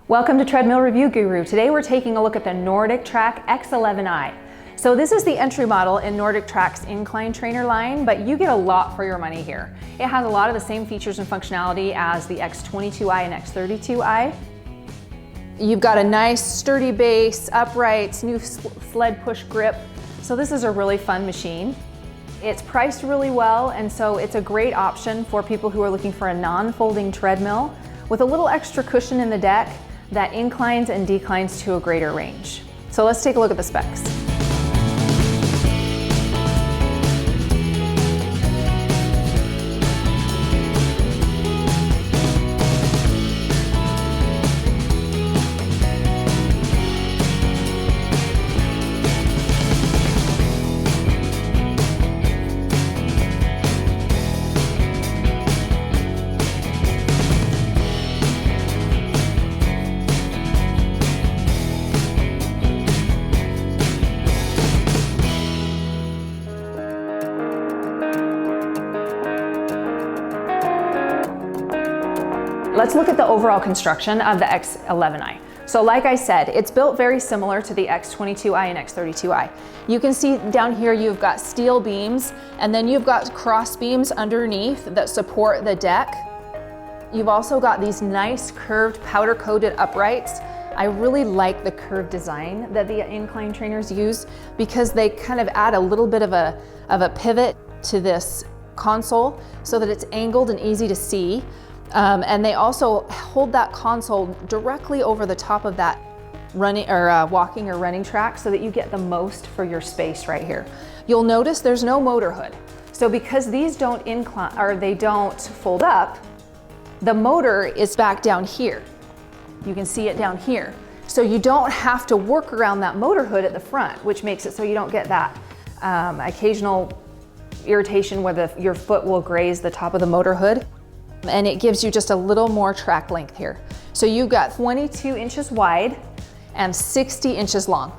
Welcome to Treadmill Review Guru. Today we're taking a look at the NordicTrack X11i. So this is the entry model in NordicTrack's Incline trainer line, but you get a lot for your money here. It has a lot of the same features and functionality as the X22i and X32i. You've got a nice sturdy base, uprights, new sled push grip. So this is a really fun machine. It's priced really well, and so it's a great option for people who are looking for a non-folding treadmill with a little extra cushion in the deck that inclines and declines to a greater range. So let's take a look at the specs. Let's look at the overall construction of the X11i. So like I said, it's built very similar to the X22i and X32i. You can see down here you've got steel beams, and then you've got cross beams underneath that support the deck. You've also got these nice curved powder-coated uprights. I really like the curved design that the incline trainers use because they kind of add a little bit of a pivot to this console so that it's angled and easy to see. And they also hold that console directly over the top of that running or walking or running track so that you get the most for your space right here. You'll notice there's no motor hood. So because these don't incline or they don't fold up, the motor is back down here. You can see it down here. So you don't have to work around that motor hood at the front, which makes it so you don't get that occasional irritation where your foot will graze the top of the motor hood. And it gives you just a little more track length here. So you've got 22 inches wide and 60 inches long,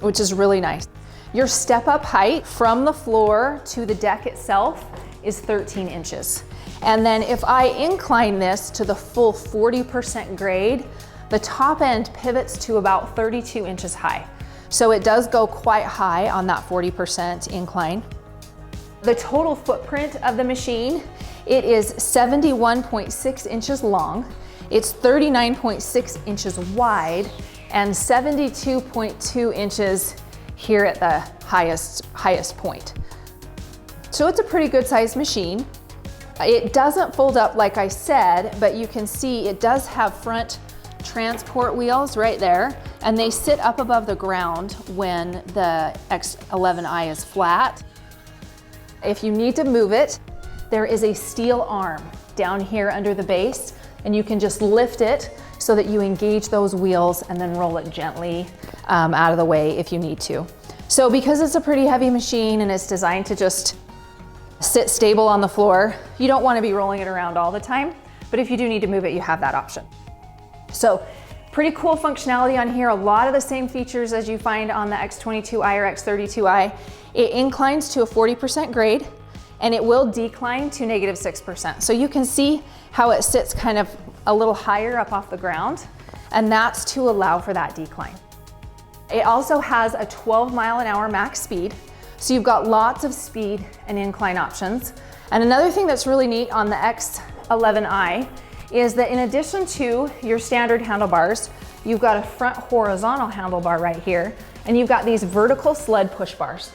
which is really nice. Your step up height from the floor to the deck itself is 13 inches. And then if I incline this to the full 40% grade, the top end pivots to about 32 inches high. So it does go quite high on that 40% incline. The total footprint of the machine, it is 71.6 inches long, it's 39.6 inches wide, and 72.2 inches here at the highest point. So it's a pretty good sized machine. It doesn't fold up like I said, but you can see it does have front transport wheels right there, and they sit up above the ground when the X11i is flat. If you need to move it, there is a steel arm down here under the base, and you can just lift it so that you engage those wheels and then roll it gently out of the way if you need to. So because it's a pretty heavy machine and it's designed to just sit stable on the floor, you don't want to be rolling it around all the time, but if you do need to move it, you have that option. So pretty cool functionality on here, a lot of the same features as you find on the X22i or X32i. It inclines to a 40% grade, and it will decline to -6%. So you can see how it sits kind of a little higher up off the ground, and that's to allow for that decline. It also has a 12-mile-an-hour max speed, so you've got lots of speed and incline options. And another thing that's really neat on the X11i is that in addition to your standard handlebars, you've got a front horizontal handlebar right here, and you've got these vertical sled push bars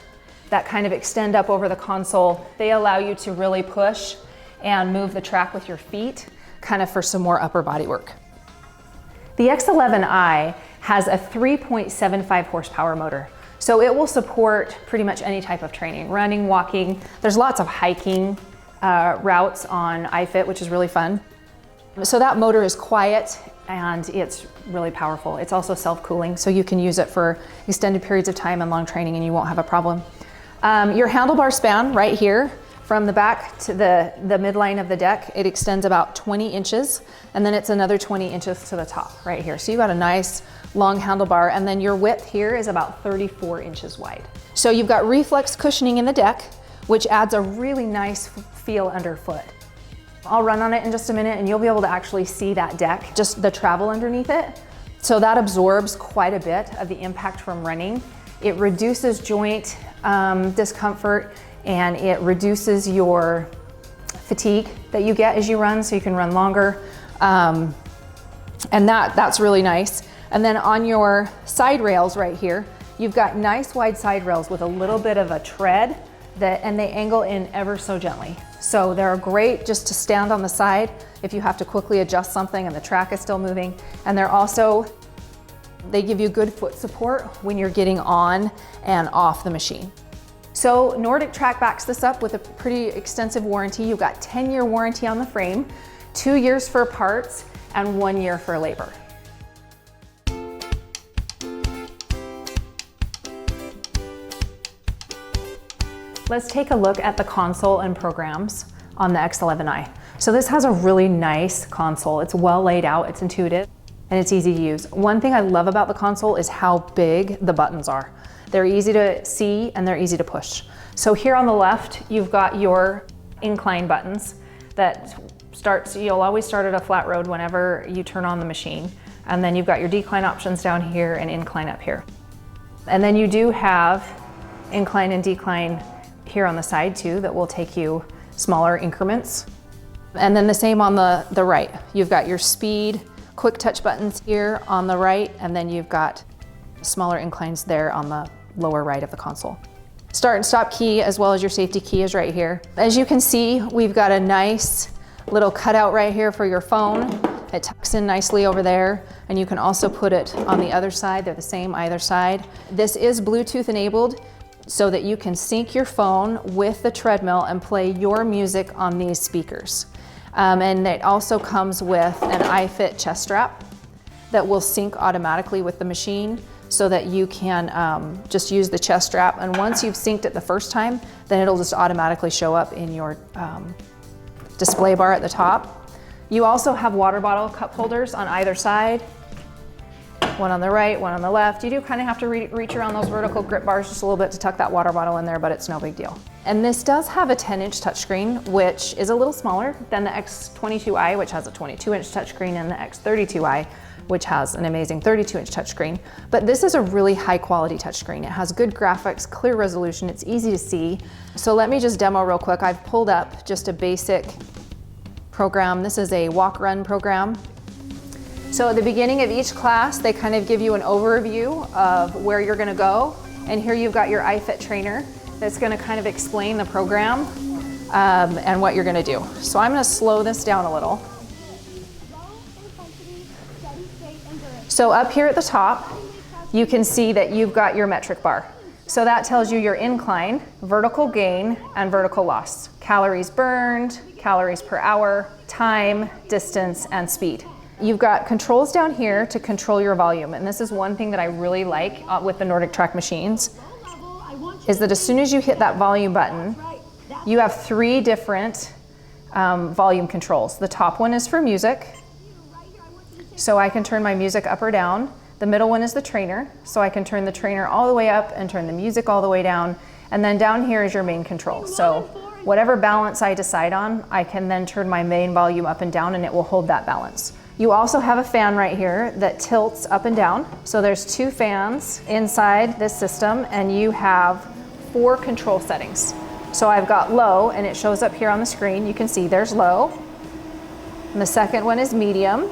that kind of extend up over the console. They allow you to really push and move the track with your feet, kind of for some more upper body work. The X11i has a 3.75 horsepower motor, so it will support pretty much any type of training, running, walking. There's lots of hiking routes on iFit, which is really fun. So that motor is quiet and it's really powerful. It's also self-cooling, so you can use it for extended periods of time and long training and you won't have a problem. Your handlebar span right here from the back to the midline of the deck, it extends about 20 inches, and then it's another 20 inches to the top right here. So you've got a nice long handlebar, and then your width here is about 34 inches wide. So you've got reflex cushioning in the deck, which adds a really nice feel underfoot. I'll run on it in just a minute and you'll be able to actually see that deck, just the travel underneath it. So that absorbs quite a bit of the impact from running. It reduces joint discomfort, and it reduces your fatigue that you get as you run, so you can run longer. And that's really nice. And then on your side rails right here, you've got nice wide side rails with a little bit of a tread and they angle in ever so gently. So they're great just to stand on the side if you have to quickly adjust something and the track is still moving. And they give you good foot support when you're getting on and off the machine. So NordicTrack backs this up with a pretty extensive warranty. You've got 10-year warranty on the frame, 2 years for parts, and 1 year for labor. Let's take a look at the console and programs on the X11i. So this has a really nice console. It's well laid out, it's intuitive, and it's easy to use. One thing I love about the console is how big the buttons are. They're easy to see and they're easy to push. So here on the left, you've got your incline buttons that you'll always start at a flat road whenever you turn on the machine. And then you've got your decline options down here and incline up here. And then you do have incline and decline here on the side too that will take you smaller increments. And then the same on the right. You've got your speed, quick touch buttons here on the right, and then you've got smaller inclines there on the lower right of the console. Start and stop key as well as your safety key is right here. As you can see, we've got a nice little cutout right here for your phone. It tucks in nicely over there, and you can also put it on the other side. They're the same either side. This is Bluetooth enabled, so that you can sync your phone with the treadmill and play your music on these speakers. And it also comes with an iFit chest strap that will sync automatically with the machine, so that you can just use the chest strap. And once you've synced it the first time, then it'll just automatically show up in your display bar at the top. You also have water bottle cup holders on either side. One on the right, one on the left. You do kind of have to reach around those vertical grip bars just a little bit to tuck that water bottle in there, but it's no big deal. And this does have a 10-inch touchscreen, which is a little smaller than the X22i, which has a 22-inch touchscreen, and the X32i, which has an amazing 32-inch touchscreen. But this is a really high quality touchscreen. It has good graphics, clear resolution, it's easy to see. So let me just demo real quick. I've pulled up just a basic program. This is a walk-run program. So at the beginning of each class, they kind of give you an overview of where you're gonna go. And here you've got your iFit trainer that's gonna kind of explain the program and what you're gonna do. So I'm gonna slow this down a little. So up here at the top, you can see that you've got your metric bar. So that tells you your incline, vertical gain, and vertical loss. Calories burned, calories per hour, time, distance, and speed. You've got controls down here to control your volume, and this is one thing that I really like with the NordicTrack machines, is that as soon as you hit that volume button, you have 3 different volume controls. The top one is for music, so I can turn my music up or down. The middle one is the trainer, so I can turn the trainer all the way up and turn the music all the way down. And then down here is your main control. So whatever balance I decide on, I can then turn my main volume up and down, and it will hold that balance. You also have a fan right here that tilts up and down. So there's 2 fans inside this system, and you have 4 control settings. So I've got low, and it shows up here on the screen. You can see there's low. And the second one is medium.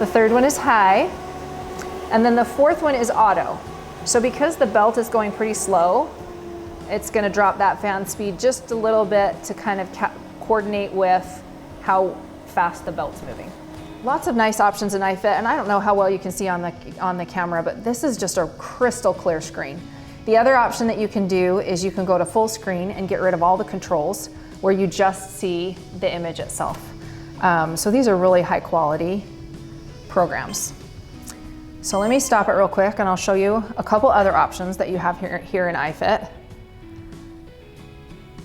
The third one is high. And then the fourth one is auto. So because the belt is going pretty slow, it's gonna drop that fan speed just a little bit to kind of coordinate with how fast the belt's moving. Lots of nice options in iFit, and I don't know how well you can see on the camera, but this is just a crystal clear screen. The other option that you can do is you can go to full screen and get rid of all the controls where you just see the image itself. So these are really high quality programs. So let me stop it real quick and I'll show you a couple other options that you have here in iFit.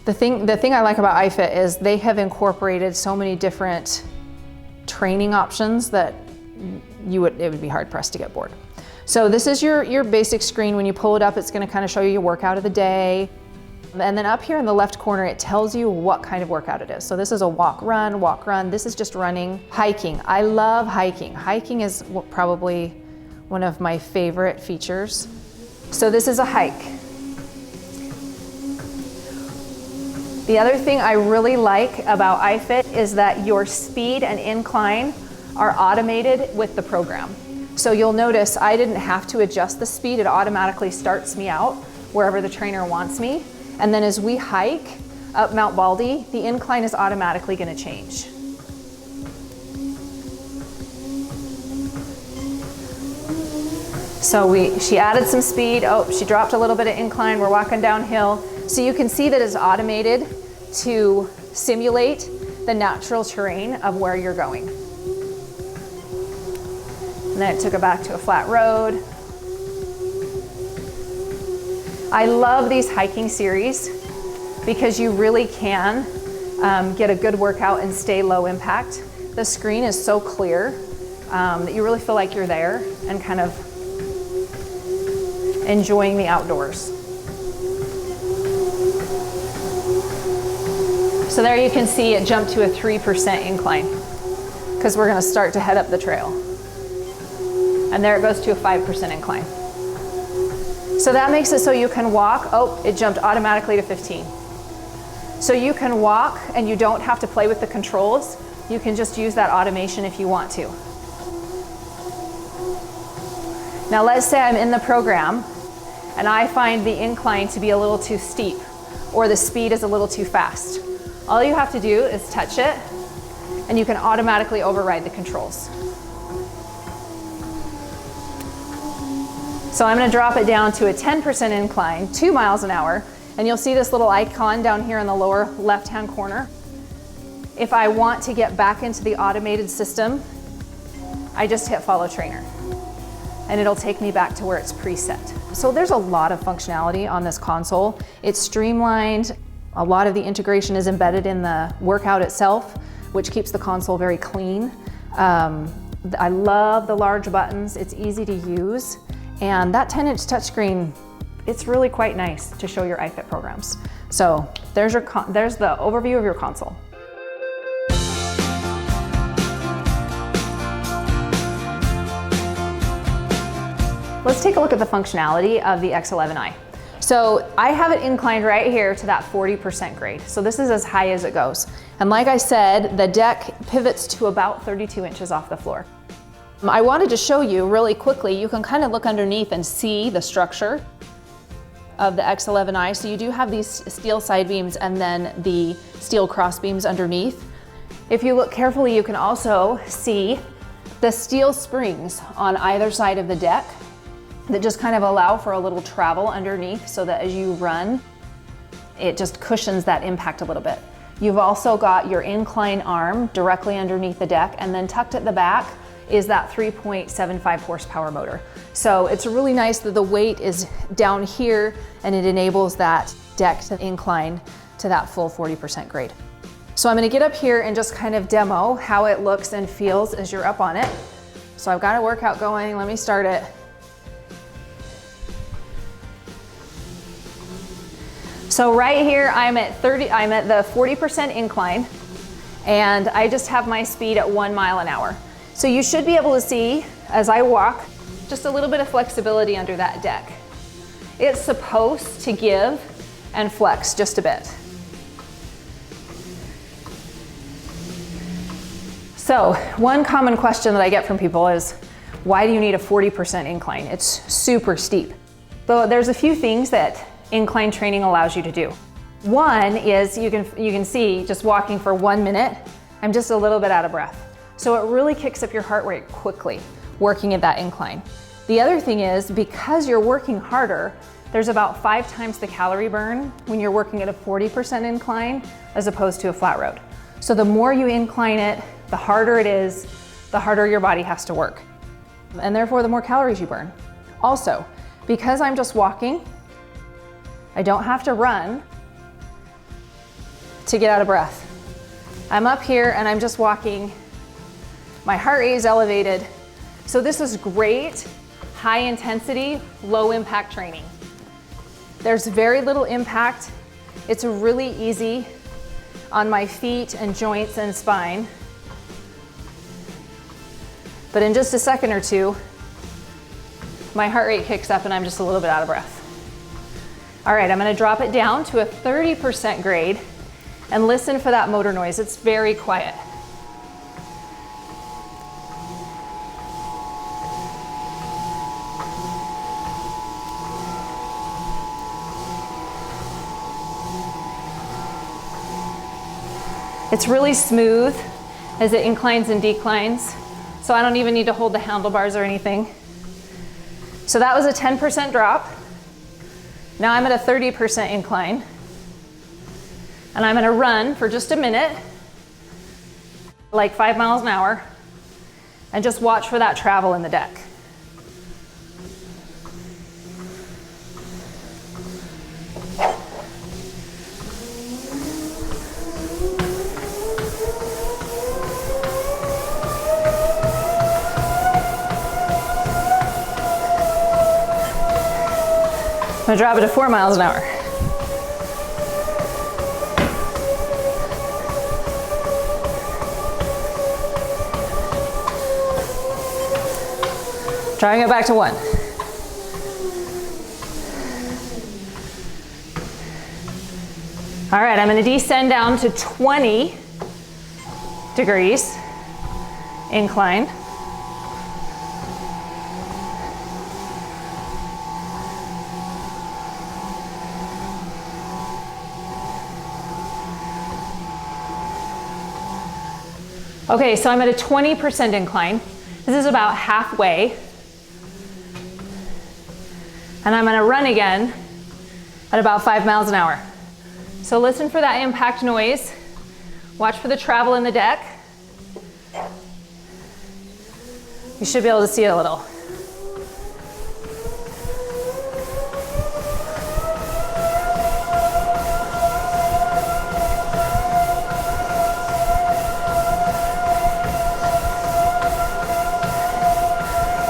The thing I like about iFit is they have incorporated so many different training options that it would be hard pressed to get bored. So this is your basic screen. When you pull it up, it's going to kind of show you your workout of the day. And then up here in the left corner, it tells you what kind of workout it is. So this is a walk, run. This is just running. Hiking. I love hiking. Hiking is probably one of my favorite features. So this is a hike. The other thing I really like about iFit is that your speed and incline are automated with the program. So you'll notice I didn't have to adjust the speed. It automatically starts me out wherever the trainer wants me. And then as we hike up Mount Baldy, the incline is automatically going to change. So she added some speed. Oh, she dropped a little bit of incline. We're walking downhill. So you can see that it's automated to simulate the natural terrain of where you're going. And then it took it back to a flat road. I love these hiking series because you really can get a good workout and stay low impact. The screen is so clear that you really feel like you're there and kind of enjoying the outdoors. So there you can see it jumped to a 3% incline because we're going to start to head up the trail. And there it goes to a 5% incline. So that makes it so you can walk. Oh, it jumped automatically to 15. So you can walk and you don't have to play with the controls. You can just use that automation if you want to. Now let's say I'm in the program and I find the incline to be a little too steep or the speed is a little too fast. All you have to do is touch it and you can automatically override the controls. So I'm going to drop it down to a 10% incline, 2 miles an hour, and you'll see this little icon down here in the lower left-hand corner. If I want to get back into the automated system, I just hit follow trainer and it'll take me back to where it's preset. So there's a lot of functionality on this console. It's streamlined. A lot of the integration is embedded in the workout itself, which keeps the console very clean. I love the large buttons. It's easy to use. And that 10-inch touchscreen, it's really quite nice to show your iFit programs. So there's the overview of your console. Let's take a look at the functionality of the X11i. So I have it inclined right here to that 40% grade. So this is as high as it goes. And like I said, the deck pivots to about 32 inches off the floor. I wanted to show you really quickly, you can kind of look underneath and see the structure of the X11i. So you do have these steel side beams and then the steel cross beams underneath. If you look carefully, you can also see the steel springs on either side of the deck that just kind of allow for a little travel underneath so that as you run, it just cushions that impact a little bit. You've also got your incline arm directly underneath the deck, and then tucked at the back is that 3.75 horsepower motor. So it's really nice that the weight is down here and it enables that deck to incline to that full 40% grade. So I'm gonna get up here and just kind of demo how it looks and feels as you're up on it. So I've got a workout going, let me start it. So right here, I'm at the 40% incline, and I just have my speed at 1 mile an hour. So you should be able to see, as I walk, just a little bit of flexibility under that deck. It's supposed to give and flex just a bit. So one common question that I get from people is, why do you need a 40% incline? It's super steep. So there's a few things that incline training allows you to do. One is you can see just walking for 1 minute, I'm just a little bit out of breath. So it really kicks up your heart rate quickly, working at that incline. The other thing is, because you're working harder, there's about 5 times the calorie burn when you're working at a 40% incline as opposed to a flat road. So the more you incline it, the harder it is, the harder your body has to work. And therefore, the more calories you burn. Also, because I'm just walking, I don't have to run to get out of breath. I'm up here and I'm just walking. My heart rate is elevated. So this is great, high intensity, low impact training. There's very little impact It's really easy on my feet and joints and spine. But in just a second or two, my heart rate kicks up and I'm just a little bit out of breath. All right, I'm gonna drop it down to a 30% grade and listen for that motor noise. It's very quiet. It's really smooth as it inclines and declines, so I don't even need to hold the handlebars or anything. So that was a 10% drop. Now I'm at a 30% incline. And I'm gonna run for just a minute, like 5 miles an hour, and just watch for that travel in the deck. I'm gonna drop it to 4 miles an hour. Dropping it back to 1. All right, I'm gonna descend down to 20 degrees incline. Okay, so I'm at a 20% incline. This is about halfway. And I'm gonna run again at about 5 miles an hour. So listen for that impact noise. Watch for the travel in the deck. You should be able to see it a little.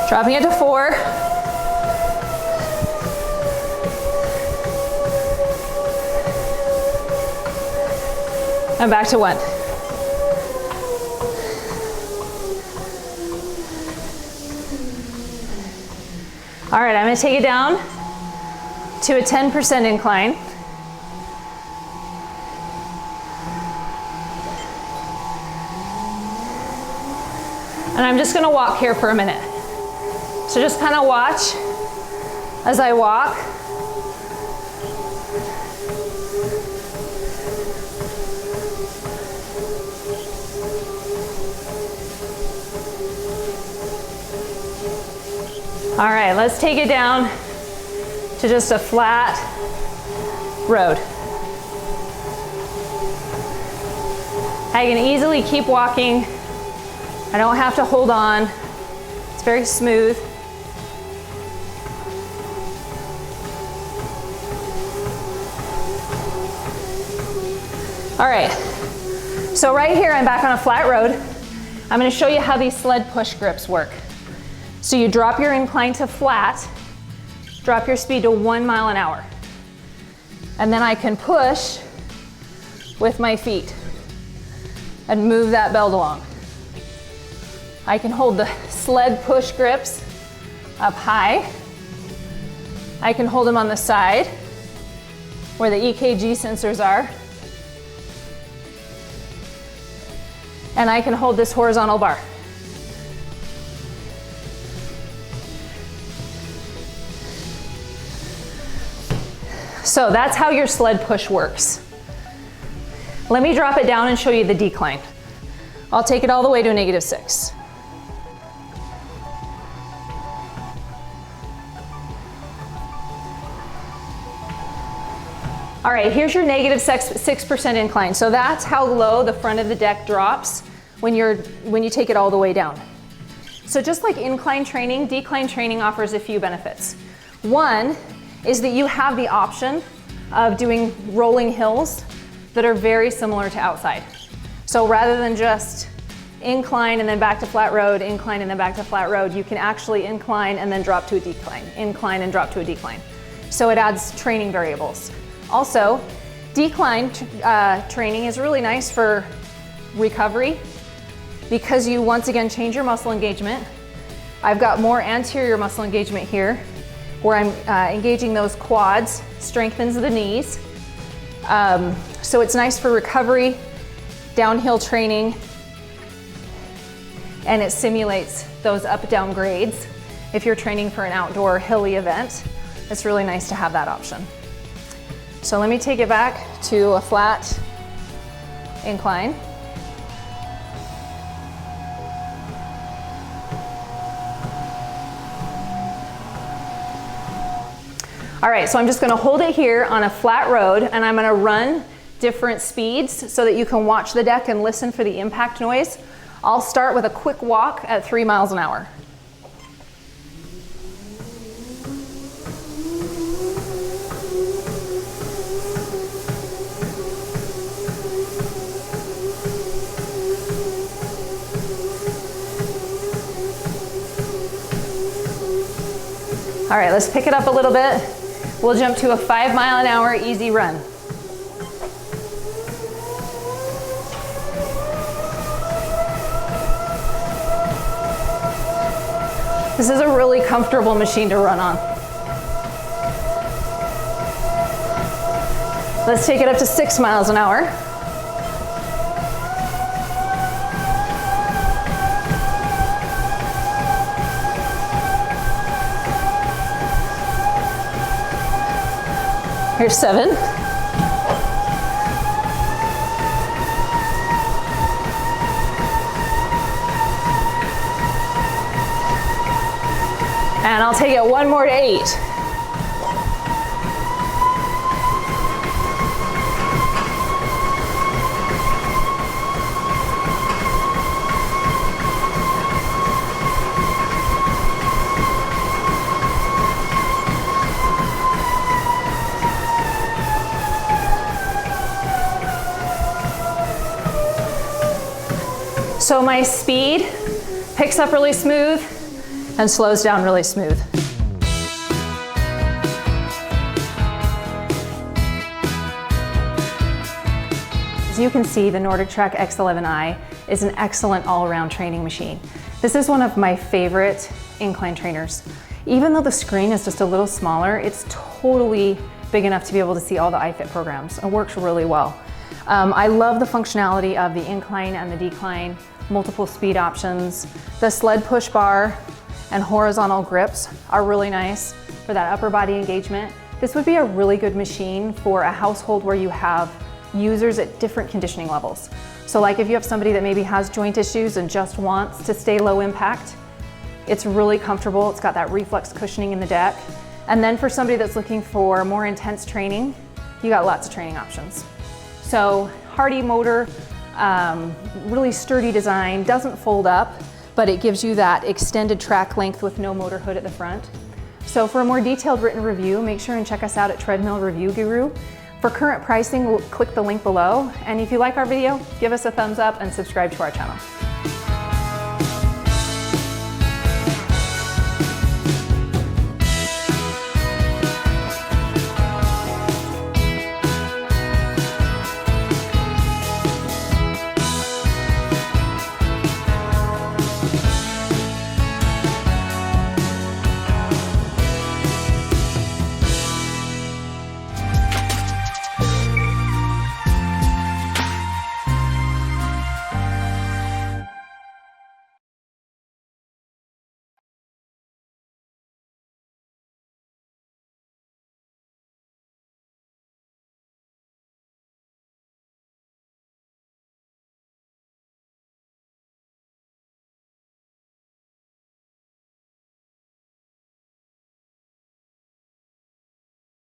Dropping it to 4. And back to 1. All right, I'm gonna take it down to a 10% incline. And I'm just gonna walk here for a minute. So just kind of watch as I walk. All right, let's take it down to just a flat road. I can easily keep walking. I don't have to hold on. It's very smooth. All right, so right here I'm back on a flat road. I'm gonna show you how these sled push grips work. So you drop your incline to flat, drop your speed to 1 mile an hour. And then I can push with my feet and move that belt along. I can hold the sled push grips up high. I can hold them on the side where the EKG sensors are. And I can hold this horizontal bar. So that's how your sled push works. Let me drop it down and show you the decline. I'll take it all the way to a -6. All right, here's your -6% incline. So that's how low the front of the deck drops when you take it all the way down. So just like incline training, decline training offers a few benefits. One is that you have the option of doing rolling hills that are very similar to outside. So rather than just incline and then back to flat road, incline and then back to flat road, you can actually incline and then drop to a decline, incline and drop to a decline. So it adds training variables. Also, Decline training is really nice for recovery because you once again change your muscle engagement. I've got more anterior muscle engagement here where I'm engaging those quads, strengthens the knees. So it's nice for recovery, downhill training, and it simulates those up-down grades. If you're training for an outdoor hilly event, it's really nice to have that option. So let me take it back to a flat incline. All right, so I'm just gonna hold it here on a flat road and I'm gonna run different speeds so that you can watch the deck and listen for the impact noise. I'll start with a quick walk at 3 miles an hour. All right, let's pick it up a little bit. We'll jump to a 5 mile an hour easy run. This is a really comfortable machine to run on. Let's take it up to 6 miles an hour. Here's 7. And I'll take it one more to 8. So my speed picks up really smooth and slows down really smooth. As you can see, the NordicTrack X11i is an excellent all-around training machine. This is one of my favorite incline trainers. Even though the screen is just a little smaller, it's totally big enough to be able to see all the iFit programs. It works really well. I love the functionality of the incline and the decline, multiple speed options. The sled push bar and horizontal grips are really nice for that upper body engagement. This would be a really good machine for a household where you have users at different conditioning levels. So like if you have somebody that maybe has joint issues and just wants to stay low impact, it's really comfortable. It's got that reflex cushioning in the deck. And then for somebody that's looking for more intense training, you got lots of training options. So hardy motor, really sturdy design, doesn't fold up, but it gives you that extended track length with no motor hood at the front. So for a more detailed written review, make sure and check us out at Treadmill Review Guru. For current pricing, click the link below. And if you like our video, give us a thumbs up and subscribe to our channel.